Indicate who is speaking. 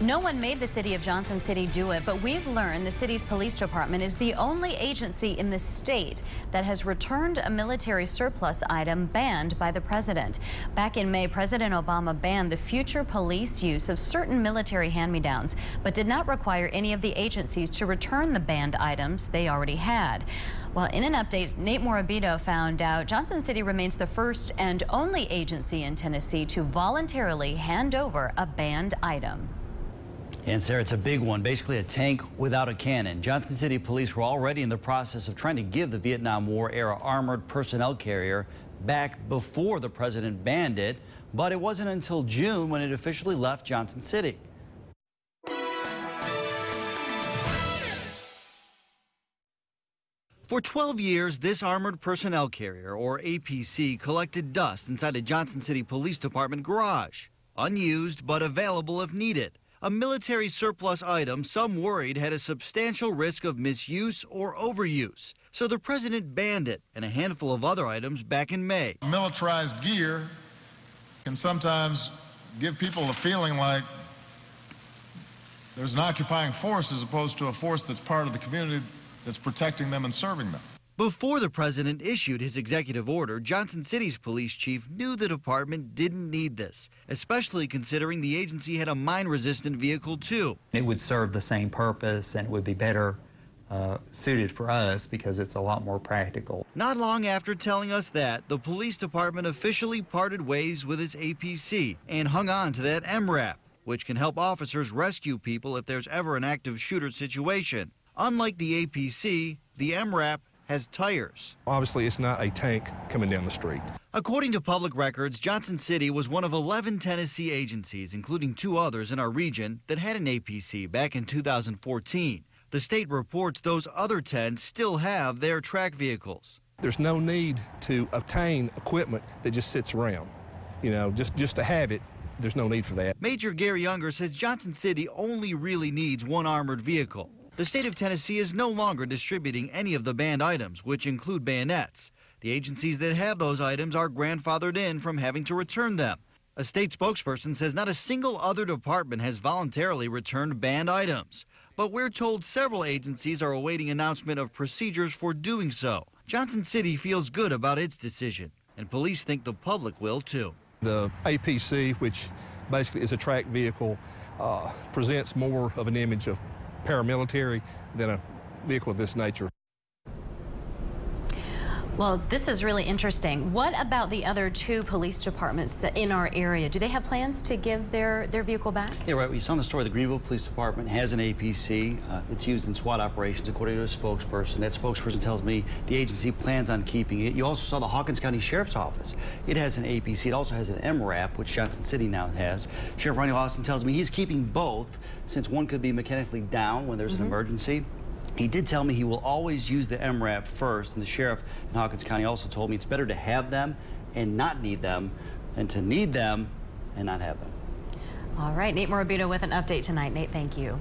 Speaker 1: No one made the city of Johnson City do it, but we've learned the city's police department is the only agency in the state that has returned a military surplus item banned by the president. Back in May, President Obama banned the future police use of certain military hand-me-downs, but did not require any of the agencies to return the banned items they already had. Well, in an update, Nate Morabito found out Johnson City remains the first and only agency in Tennessee to voluntarily hand over a banned item.
Speaker 2: And Sarah, it's a big one, basically a tank without a cannon. Johnson City police were already in the process of trying to give the Vietnam War era armored personnel carrier back before the president banned it, but it wasn't until June when it officially left Johnson City. For 12 years, this armored personnel carrier, or APC, collected dust inside a Johnson City Police Department garage. Unused, but available if needed. A military surplus item some worried had a substantial risk of misuse or overuse. So the president banned it and a handful of other items back in May.
Speaker 3: Militarized gear can sometimes give people a feeling like there's an occupying force as opposed to a force that's part of the community that's protecting them and serving them.
Speaker 2: Before the president issued his executive order, Johnson City's police chief knew the department didn't need this, especially considering the agency had a mine-resistant vehicle, too.
Speaker 4: It would serve the same purpose, and it would be better suited for us because it's a lot more practical.
Speaker 2: Not long after telling us that, the police department officially parted ways with its APC and hung on to that MRAP, which can help officers rescue people if there's ever an active shooter situation. Unlike the APC, the MRAP has tires.
Speaker 5: Obviously, it's not a tank coming down the street.
Speaker 2: According to public records, Johnson City was one of 11 Tennessee agencies, including 2 others in our region, that had an APC back in 2014. The state reports those other 10 still have their track vehicles.
Speaker 5: There's no need to obtain equipment that just sits around. You know, just to have it, there's no need for that.
Speaker 2: Major Gary Younger says Johnson City only really needs one armored vehicle. The state of Tennessee is no longer distributing any of the banned items, which include bayonets. The agencies that have those items are grandfathered in from having to return them. A state spokesperson says not a single other department has voluntarily returned banned items. But we're told several agencies are awaiting announcement of procedures for doing so. Johnson City feels good about its decision, and police think the public will, too.
Speaker 5: The APC, which basically is a tracked vehicle, presents more of an image of paramilitary than a vehicle of this nature.
Speaker 1: Well, this is really interesting. What about the other 2 police departments that in our area? Do they have plans to give their vehicle back?
Speaker 2: Yeah, right. We saw in the story the Greenville Police Department has an APC. It's used in SWAT operations, according to a spokesperson. That spokesperson tells me the agency plans on keeping it. You also saw the Hawkins County Sheriff's Office. It has an APC. It also has an MRAP, which Johnson City now has. Sheriff Ronnie Austin tells me he's keeping both, since one could be mechanically down when there's an emergency. He did tell me he will always use the MRAP first, and the sheriff in Hawkins County also told me it's better to have them and not need them than to need them and not have them.
Speaker 1: All right, Nate Morabito with an update tonight. Nate, thank you.